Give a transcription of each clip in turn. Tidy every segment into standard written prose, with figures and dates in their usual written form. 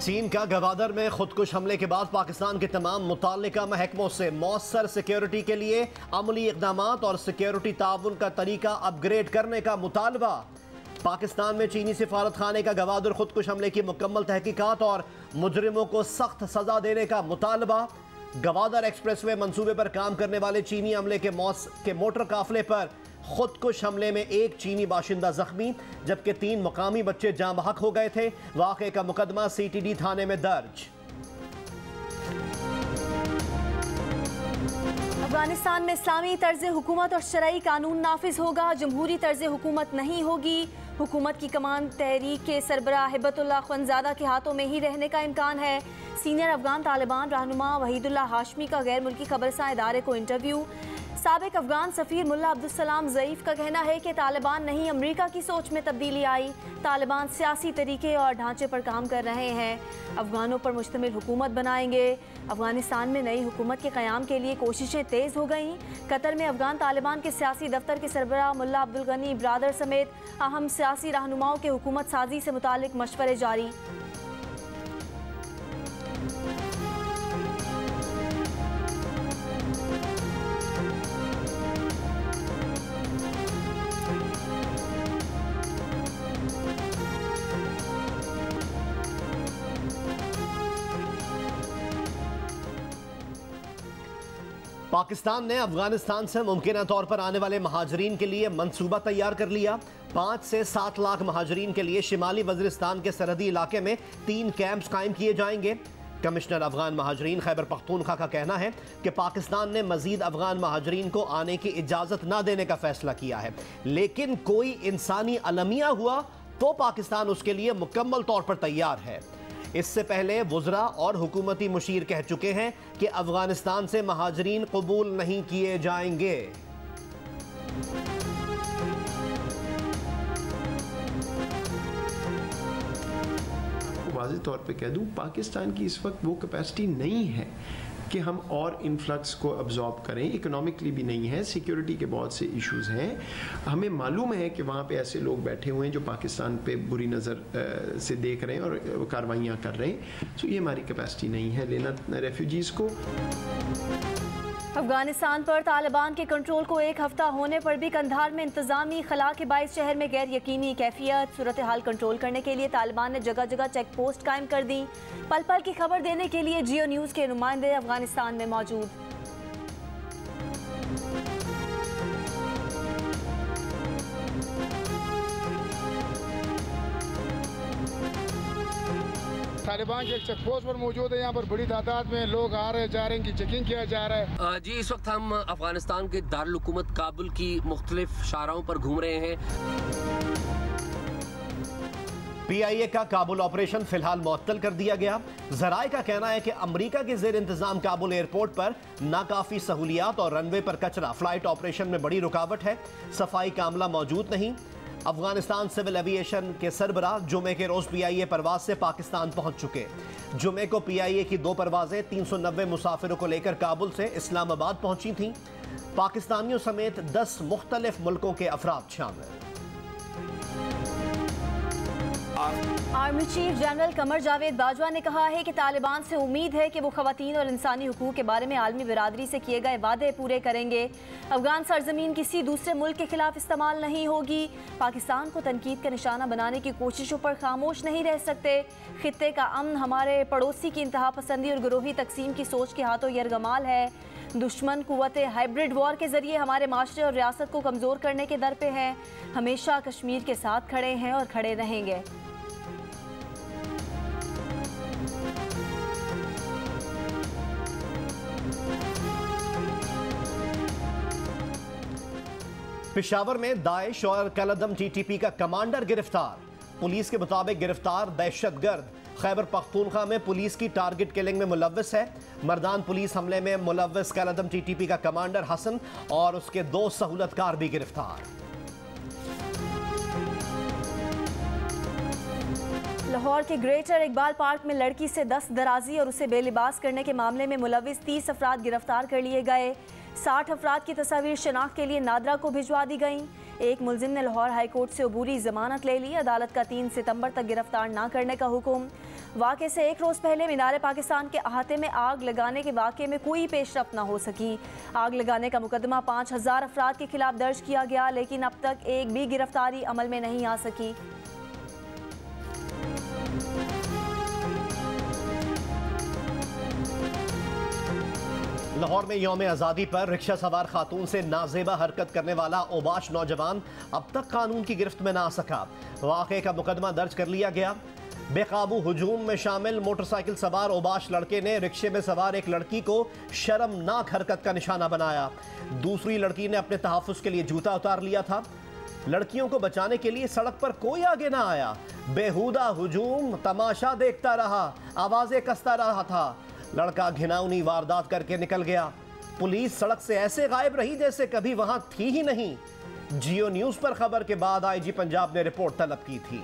चीन का गवादर में खुदकुश हमले के बाद पाकिस्तान के तमाम मुताल्लिका महकमों से मौसर सिक्योरिटी के लिए अमली इक़दाम और सिक्योरिटी ताउन का तरीका अपग्रेड करने का मुतालबा। पाकिस्तान में चीनी सिफारत खाने का गवादर खुदकुश हमले की मुकम्मल तहकीकात और मुजरिमों को सख्त सजा देने का मुतालबा। गवादर एक्सप्रेसवे मंसूबे पर काम करने वाले चीनी अमले के मोटर काफिले पर खुदकुश हमले में एक चीनी बाशिंदा जख्मी जबकि 3 मुकामी बच्चे जाँ बहक हो गए थे। वाक़े का मुकदमा CTD थाने में दर्ज। अफगानिस्तान में इस्लामी तर्ज हुकूमत और शरई कानून नाफिज होगा, जमहूरी तर्ज हुकूमत नहीं होगी। हुकूमत की कमान तहरीक के सरबराह हिब्बतुल्लाह ख़ुनज़ादा के हाथों में ही रहने का इम्कान है। सीनियर अफगान तालिबान रहनुमा वहीदुल्लाह हाशमी का गैर मुल्की खबरसां इदारे को इंटरव्यू। साबिक अफगान सफ़ीर मुल्ला अब्दुस्सलाम ज़ईफ़ का कहना है कि तालिबान नहीं अमरीका की सोच में तब्दीली आई। तालिबान सियासी तरीके और ढांचे पर काम कर रहे हैं, अफगानों पर मुश्तमिल हुकूमत बनाएंगे। अफगानिस्तान में नई हुकूमत के क़याम के लिए कोशिशें तेज़ हो गईं। कतर में अफगान तालिबान के सियासी दफ्तर के सरबराह मुल्ला अब्दुल गनी ब्रादर समेत अहम सियासी रहनुमाओं के हुकूमत साजी से मुतालिक मशवरे जारी। पाकिस्तान ने अफगानिस्तान से मुमकिन तौर पर आने वाले महाजरीन के लिए मंसूबा तैयार कर लिया। 5 से 7 लाख महाजरीन के लिए शिमाली वज़ीरिस्तान के सरहदी इलाके में 3 कैंप्स कायम किए जाएंगे। कमिश्नर अफगान महाजरीन खैबर पख्तूनख्वा का कहना है कि पाकिस्तान ने मजीद अफगान महाजरीन को आने की इजाज़त न देने का फैसला किया है, लेकिन कोई इंसानी अलमिया हुआ तो पाकिस्तान उसके लिए मुकम्मल तौर पर तैयार है। इससे पहले वुज़रा और हुकूमती मुशीर कह चुके हैं कि अफगानिस्तान से महाजरीन कबूल नहीं किए जाएंगे। वाज़ेह तौर पे कह दूं, पाकिस्तान की इस वक्त वो कैपेसिटी नहीं है कि हम और इन्फ्लक्स को अब्जॉर्ब करें। इकोनॉमिकली भी नहीं है, सिक्योरिटी के बहुत से इश्यूज़ हैं। हमें मालूम है कि वहाँ पे ऐसे लोग बैठे हुए हैं जो पाकिस्तान पे बुरी नज़र से देख रहे हैं और कार्रवाइयाँ कर रहे हैं। सो ये हमारी कैपेसिटी नहीं है लेना रेफ्यूजीज़ को। अफगानिस्तान पर तालिबान के कंट्रोल को 1 हफ्ता होने पर भी कंधार में इंतजामी खला के बाइस शहर में गैर यकीनी कैफियत। सूरत हाल कंट्रोल करने के लिए तालिबान ने जगह जगह चेक पोस्ट कायम कर दी। पल पल की खबर देने के लिए जियो न्यूज़ के नुमाइंदे अफगानिस्तान में मौजूद। तालिबान के चेक पोस्ट पर मौजूद है। यहाँ पर बड़ी तादाद में लोग आ रहे जा रहे हैं, इनकी चेकिंग किया जा रहा है। जी, इस वक्त हम अफगानिस्तान के दारुल हुकूमत काबुल की मुख्तलिफ शाहराहों पर घूम रहे हैं। PIA का काबुल ऑपरेशन फिलहाल मुअत्तल कर दिया गया। जराए का कहना है कि अमरीका के जेर इंतजाम काबुल एयरपोर्ट पर नाकाफी सहूलियात और रनवे पर कचरा फ्लाइट ऑपरेशन में बड़ी रुकावट है। सफाई का अमला मौजूद नहीं। अफगानिस्तान सिविल एविएशन के सरबराह जुमे के रोज PIA परवाज से पाकिस्तान पहुंच चुके। जुमे को PIA की 2 परवाजें 390 मुसाफिरों को लेकर काबुल से इस्लामाबाद पहुंची थीं। पाकिस्तानियों समेत 10 मुख्तलिफ मुल्कों के अफराद शामिल। Army chief general Qamar Javed Bajwa ने कहा है कि तालिबान से उम्मीद है कि वो खवातीन और इंसानी हुकूक के बारे में आलमी बिरादरी से किए गए वादे पूरे करेंगे। अफगान सरजमीन किसी दूसरे मुल्क के खिलाफ इस्तेमाल नहीं होगी। पाकिस्तान को तनकीद का निशाना बनाने की कोशिशों पर खामोश नहीं रह सकते। खित्ते का अमन हमारे पड़ोसी की इंतहा पसंदी और गिरोही तकसीम की सोच के हाथों यरगमाल है। दुश्मन कुव्वत हाइब्रिड वॉर के जरिए हमारे माशरे और रियासत को कमज़ोर करने के दर पे हैं। हमेशा कश्मीर के साथ खड़े हैं और खड़े रहेंगे। पेशावर में दाइश और कलदम TTP का कमांडर गिरफ्तार। पुलिस के मुताबिक गिरफ्तार दहशतगर्द खैबर पख्तूनख्वा में पुलिस की टारगेट किलिंग में मुलव्वस है। मर्दान पुलिस हमले में मुलव्वस कलदम TTP का कमांडर हसन और उसके 2 सहूलतकार भी गिरफ्तार। लाहौर के ग्रेटर इकबाल पार्क में लड़की से दस्त दराजी और उसे बेलिबास करने के मामले में मुलव्वस 30 अफराद गिरफ्तार कर लिए गए। 60 अफराद की तस्वीर शनाख्त के लिए नादरा को भिजवा दी गई। एक मुलजिम ने लाहौर हाई कोर्ट से अबूरी जमानत ले ली। अदालत का 3 सितंबर तक गिरफ्तार न करने का हुक्म। वाक़े से एक रोज़ पहले मीनार पाकिस्तान के अहाते में आग लगाने के वाक़े में कोई पेशरफ्त न हो सकी। आग लगाने का मुकदमा 5000 अफराद के खिलाफ दर्ज किया गया, लेकिन अब तक एक भी गिरफ्तारी अमल में नहीं आ सकी। लाहौर में यौम आज़ादी पर रिक्शा सवार खातून से नाजेबा हरकत करने वाला ओबाश नौजवान अब तक कानून की गिरफ्त में ना आ सका। वाक़े का मुकदमा दर्ज कर लिया गया। बेकाबू हुजूम में शामिल मोटरसाइकिल सवार ओबाश लड़के ने रिक्शे में सवार एक लड़की को शर्मनाक हरकत का निशाना बनाया। दूसरी लड़की ने अपने तहफ़्फ़ुज़ के लिए जूता उतार लिया था। लड़कियों को बचाने के लिए सड़क पर कोई आगे ना आया। बेहुदा हुजूम तमाशा देखता रहा, आवाज़ें कसता रहा था। लड़का घिनौनी वारदात करके निकल गया। पुलिस सड़क से ऐसे गायब रही जैसे कभी वहां थी ही नहीं। जियो न्यूज़ पर खबर के बाद आईजी पंजाब ने रिपोर्ट तलब की थी।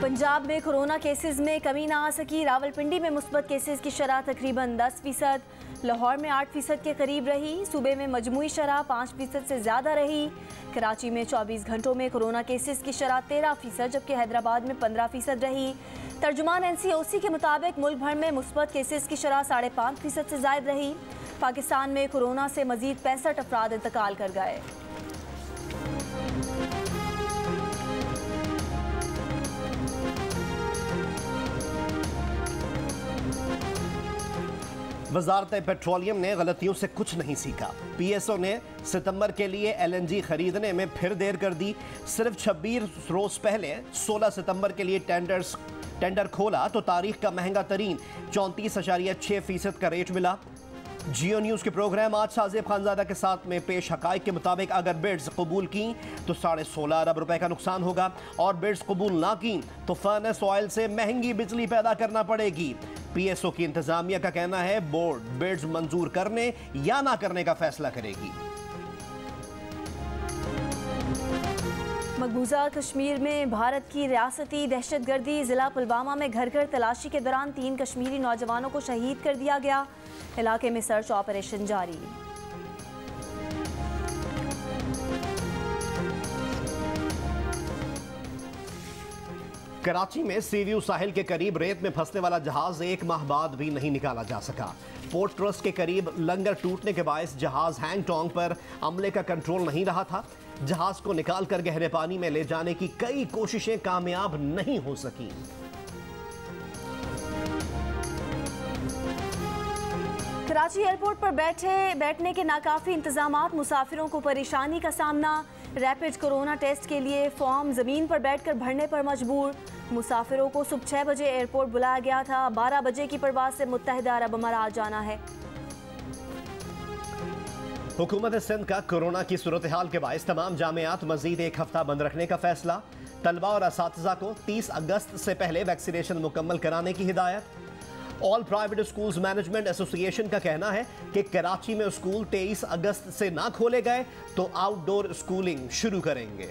पंजाब में कोरोना केसेस में कमी ना आ सकी। रावलपिंडी में मुस्बत केसेस की शरह तकरीबन 10%, लाहौर में 8% के करीब रही। सूबे में मजमूई शरह 5% से ज़्यादा रही। कराची में 24 घंटों में कोरोना केसेस की शरह 13%, जबकि हैदराबाद में 15% रही। तर्जुमान NCOC के मुताबिक मुल्क भर में मुस्बत केसेस की शरह 5.5% से ज़ायद रही। पाकिस्तान में कोरोना से मजीद 65 अफराद इंतकाल कर गए। वजारत पेट्रोलियम ने गलतियों से कुछ नहीं सीखा। PSO ने सितंबर के लिए LNG खरीदने में फिर देर कर दी। सिर्फ 26 रोज पहले 16 सितंबर के लिए टेंडर खोला तो तारीख का महंगा तरीन 34.6% का रेट मिला। जियो न्यूज़ के प्रोग्राम आज साजिब खानजादा के साथ में पेश हकाइक के मुताबिक अगर बिड्स कबूल की तो 16.5 अरब रुपए का नुकसान होगा और बिड्स कबूल ना की तो फर्नेस ऑयल से महंगी बिजली पैदा करना पड़ेगी। PSO की इंतजामिया का कहना है बोर्ड बिड्स मंजूर करने या ना करने का फैसला करेगी। मकबूजा कश्मीर में भारत की रियासती दहशतगर्दी। जिला पुलवामा में घर घर तलाशी के दौरान 3 कश्मीरी नौजवानों को शहीद कर दिया गया। इलाके में सर्च ऑपरेशन जारी। कराची में सीव्यू साहिल के करीब रेत में फंसने वाला जहाज 1 माह बाद भी नहीं निकाला जा सका। पोर्ट ट्रस्ट के करीब लंगर टूटने के बायस जहाज हैंग टोंग पर अमले का कंट्रोल नहीं रहा था। जहाज को निकालकर गहरे पानी में ले जाने की कई कोशिशें कामयाब नहीं हो सकी। कराची एयरपोर्ट पर बैठने के नाकाफी इंतजामात, मुसाफिरों को परेशानी का सामना। रैपिड कोरोना टेस्ट के लिए फॉर्म जमीन पर बैठकर भरने पर मजबूर। मुसाफिरों को सुबह 6 बजे एयरपोर्ट बुलाया गया था। 12 बजे की परवाज से मुत्तहिदा अरब अमारात जाना है। हुकूमत सिंध का कोरोना की सूरत हाल के बायस तमाम जामियात मजीद 1 हफ्ता बंद रखने का फैसला। तलबा और असातिज़ा को 30 अगस्त से पहले वैक्सीनेशन मुकम्मल कराने की हिदायत। All private schools management association का कहना है कि कराची में स्कूल 23 अगस्त से ना खोले गए तो आउटडोर स्कूलिंग शुरू करेंगे।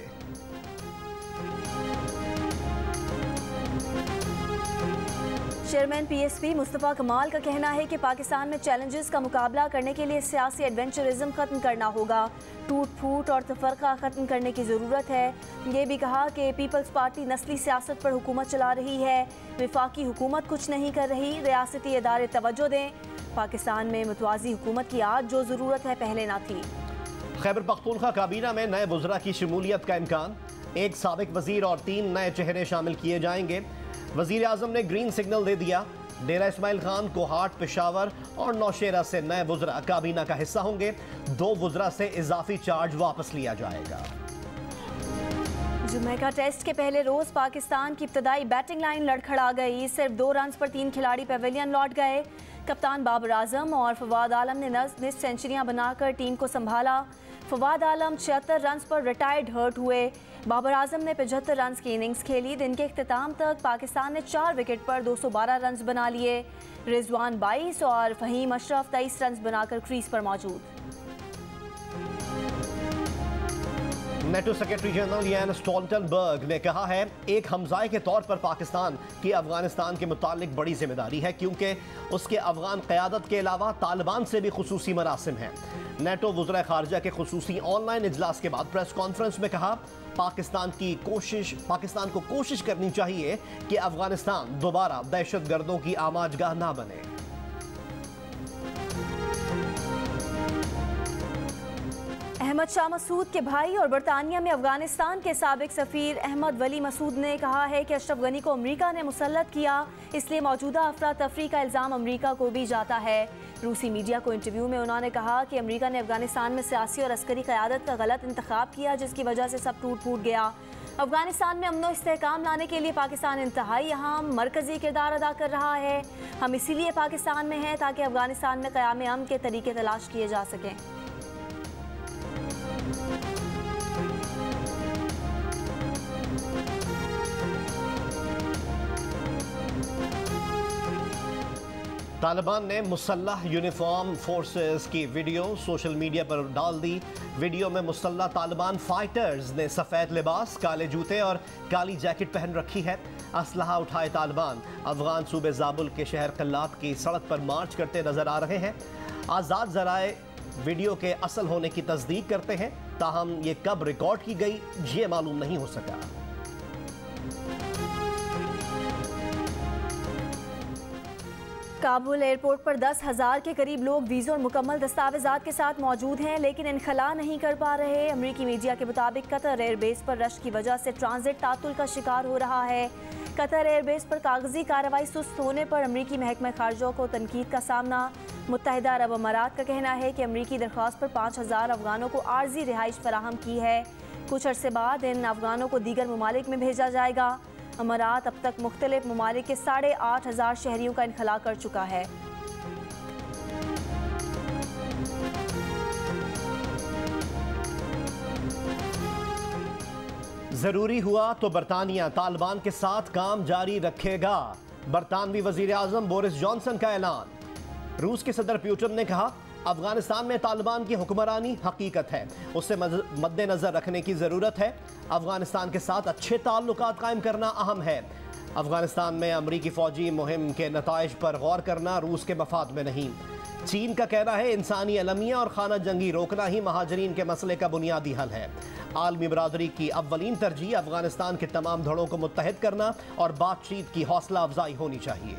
चेयरमैन PSP मुस्तफ़ा कमाल का कहना है कि पाकिस्तान में चैलेंजेस का मुकाबला करने के लिए सियासी एडवेंचरिज्म ख़त्म करना होगा। टूट फूट और तफरका ख़त्म करने की ज़रूरत है। ये भी कहा कि पीपल्स पार्टी नस्ली सियासत पर हुकूमत चला रही है। वफाकी हुकूमत कुछ नहीं कर रही। रियासती इदारे तवज्जो दें। पाकिस्तान में मुतवाज़ी हुकूमत की आज जो ज़रूरत है पहले ना थी। खैबर पख्तूनख्वा काबीना में नए वज़रा की शमूलियत का इम्कान। 1 साबिक वज़ीर और 3 नए चेहरे शामिल किए जाएंगे। वज़ीर आज़म ने ग्रीन सिग्नल दे दिया। डेरा इस्माइल खान, कोहाट, पेशावर और नौशेरा से नए वज़रा काबीना का हिस्सा होंगे। 2 वज़रा से इजाफी चार्ज वापस लिया जाएगा। जुम्मे का टेस्ट के पहले रोज पाकिस्तान की इब्तदाई बैटिंग लाइन लड़खड़ा गई। सिर्फ 2 रन पर 3 खिलाड़ी पेविलियन लौट गए। कप्तान बाबर आजम और फवाद आलम ने निस्फ सेंचुरियां बनाकर टीम को संभाला। फवाद आलम 76 रन पर रिटायर्ड हर्ट हुए। बाबर आजम ने 75 रन की इनिंग्स खेली। दिन के इख्तिताम तक पाकिस्तान ने 4 विकेट पर 212 रन बना लिए। रिजवान 22 और फहीम अशरफ 23 रन बनाकर क्रीज पर मौजूद। नेटो सेक्रेटरी जनरल यान स्टोल्टनबर्ग ने कहा है एक हमजाए के तौर पर पाकिस्तान की अफगानिस्तान के मुतालिक बड़ी जिम्मेदारी है क्योंकि उसके अफगान क़यादत के अलावा तालिबान से भी खुसूसी मरासिम हैं। नेटो वज़ीर ख़ारजा के खुसूसी ऑनलाइन इजलास के बाद प्रेस कॉन्फ्रेंस में कहा पाकिस्तान को कोशिश करनी चाहिए कि अफगानिस्तान दोबारा दहशतगर्दों की आमाजगाह ना बने। अहमद शाह मसूद के भाई और बरतानिया में अफगानिस्तान के साबिक सफ़ीर अहमद वली मसूद ने कहा है कि अशरफ गनी को अमरीका ने मुसल्लत किया, इसलिए मौजूदा अफरा तफरी का इल्ज़ाम अमरीका को भी जाता है। रूसी मीडिया को इंटरव्यू में उन्होंने कहा कि अमरीका ने अफगानिस्तान में सियासी और अस्करी क़यादत का गलत इंतखाब किया जिसकी वजह से सब टूट फूट गया। अफगानिस्तान में अमन व इस्तेहकाम लाने के लिए पाकिस्तान इंतहाई अहम मरकज़ी किरदार अदा कर रहा है। हम इसीलिए पाकिस्तान में हैं ताकि अफगानिस्तान में क़याम अमन के तरीके तलाश किए जा सकें। तालिबान ने मुसल्लह यूनिफॉर्म फोर्सेस की वीडियो सोशल मीडिया पर डाल दी। वीडियो में मुसल्लह तालिबान फाइटर्स ने सफ़ेद लिबास, काले जूते और काली जैकेट पहन रखी है। असलहा उठाए तालिबान अफगान सूबे जाबुल के शहर कल्लात की सड़क पर मार्च करते नजर आ रहे हैं। आज़ाद ज़राए वीडियो के असल होने की तस्दीक करते हैं, ताहम ये कब रिकॉर्ड की गई ये मालूम नहीं हो सका। काबुल एयरपोर्ट पर 10,000 के करीब लोग वीज़ा और मुकम्मल दस्तावेज़ात के साथ मौजूद हैं लेकिन इनखला नहीं कर पा रहे। अमरीकी मीडिया के मुताबिक कतर एयरबेस पर रश की वजह से ट्रांजिट तातुल का शिकार हो रहा है। कतर एयरबेस पर कागजी कार्रवाई सुस्त होने पर अमरीकी महकमा खारजा को तनकीद का सामना। मुत्तहिदा अरब अमारात का कहना है कि अमरीकी दरख्वास्त पर 5,000 अफगानों को आर्जी रिहाइश फराहम की है। कुछ अरसे बाद इन अफगानों को दीगर ममालिक में भेजा जाएगा। अमारात अब तक मुख्तलिफ ममालिक के 8,500 शहरियों का इनखला कर चुका है। जरूरी हुआ तो बरतानिया तालिबान के साथ काम जारी रखेगा। बरतानवी वजीर आजम बोरिस जॉनसन का ऐलान। रूस के सदर पुतिन ने कहा अफगानिस्तान में तालिबान की हुक्मरानी हकीकत है, उससे मद्देनजर रखने की ज़रूरत है। अफगानिस्तान के साथ अच्छे ताल्लुकात कायम करना अहम है। अफगानिस्तान में अमरीकी फ़ौजी मुहिम के नताइज पर गौर करना रूस के मफाद में नहीं। चीन का कहना है इंसानी अलमिया और खाना जंगी रोकना ही महाजरीन के मसले का बुनियादी हल है। आलमी बरादरी की अव्वलीन तरजीह अफगानिस्तान के तमाम धड़ों को मुत्तहिद करना और बातचीत की हौसला अफजाई होनी चाहिए।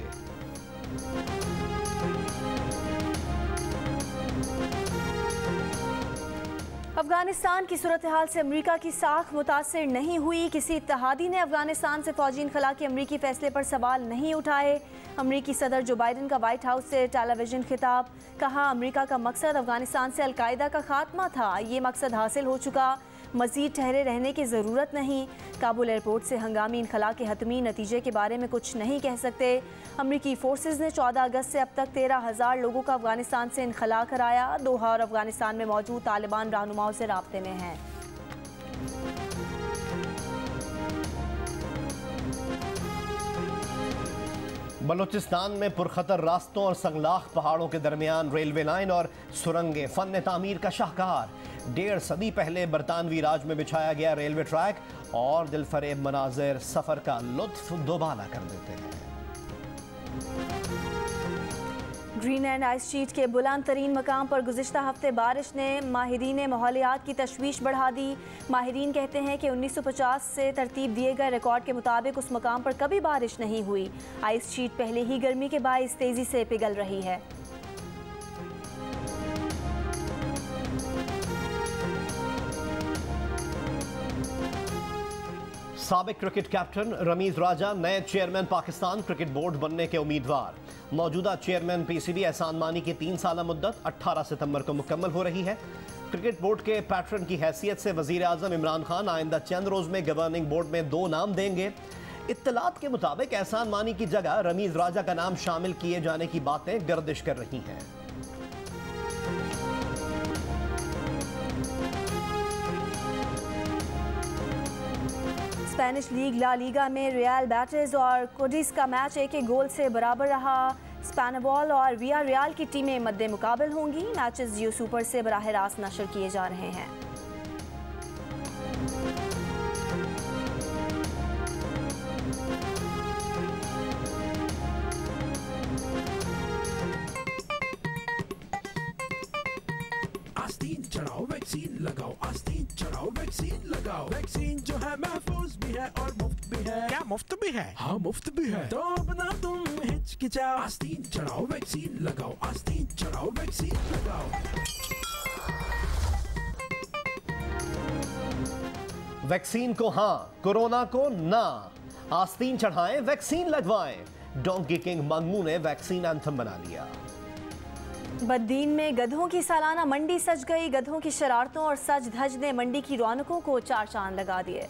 अफगानिस्तान की सूरत हाल से अमरीका की साख मुतासिर नहीं हुई। किसी इत्तेहादी ने अफगानिस्तान से फौजी इनखला के अमरीकी फैसले पर सवाल नहीं उठाए। अमरीकी सदर जो बाइडन का व्हाइट हाउस से टेलीविजन खिताब। कहा अमरीका का मकसद अफगानिस्तान से अलकायदा का खात्मा था, ये मकसद हासिल हो चुका, मज़ीद ठहरे रहने की ज़रूरत नहीं। काबुल एयरपोर्ट से हंगामी इनखला के हतमी नतीजे के बारे में कुछ नहीं कह सकते। अमरीकी फोर्सेस ने 14 अगस्त से अब तक 13,000 लोगों का अफगानिस्तान से इनखला कराया। दोहा और अफगानिस्तान में मौजूद तालिबान रहनुमाओं से राब्ते में हैं। बलूचिस्तान में पुरखतर रास्तों और संगलाख पहाड़ों के दरमियान रेलवे लाइन और सुरंगें फन तामीर का शाहकार। 1.5 सदी पहले बरतानवी राज में बिछाया गया रेलवे ट्रैक और दिलफरेब मनाजिर सफ़र का लुत्फ दोबाला कर देते हैं। ग्रीनलैंड आइस शीट के बुलंद तरीन मकाम पर गुज़िश्ता हफ्ते बारिश ने माहिरीन माहौलियात की तशवीश बढ़ा दी। माहिरीन कहते हैं कि 1950 से तरतीब दिए गए रिकॉर्ड के मुताबिक उस मकाम पर कभी बारिश नहीं हुई। आइस शीट पहले ही गर्मी के बाइस तेज़ी से पिघल रही है। साबिक क्रिकेट कैप्टन रमीज राजा नए चेयरमैन पाकिस्तान क्रिकेट बोर्ड बनने के उम्मीदवार। मौजूदा चेयरमैन पीसीबी एहसान मानी की 3 साल मुद्दत 18 सितंबर को मुकम्मल हो रही है। क्रिकेट बोर्ड के पैट्रन की हैसियत से वजीर आजम इमरान खान आइंदा चंद रोज में गवर्निंग बोर्ड में 2 नाम देंगे। इत्तलात के मुताबिक एहसान मानी की जगह रमीज राजा का नाम शामिल किए जाने की बातें गर्दिश कर रही हैं। स्पेनिश लीग ला लीगा में रियल बैटिस और कोडिस का मैच 1-1 गोल से बराबर रहा। स्पेनबॉल और विया रियल की टीमें मद्दे मुकाबल होंगी। मैचेस जियो सुपर से बराह रास्त नशर किए जा रहे हैं। आस्तीन चढ़ाओ वैक्सीन लगाओ, आस्तीन चढ़ाओ वैक्सीन लगाओ। वैक्सीन जो है महफूज भी है और मुफ्त भी है। क्या मुफ्त भी है? हाँ मुफ्त भी है। तो अब ना तुम हिचकिचाओ, आस्तीन चढ़ाओ वैक्सीन लगाओ, आस्तीन चढ़ाओ वैक्सीन लगाओ। वैक्सीन को हाँ, कोरोना को ना। आस्तीन चढ़ाएं, वैक्सीन लगवाएं। डोंकी किंग मंगमू ने वैक्सीन एंथम बना लिया। बद्दीन में गधों की सालाना मंडी सज गई। गधों की शरारतों और सज धज ने मंडी की रौनकों को चार चांद लगा दिए।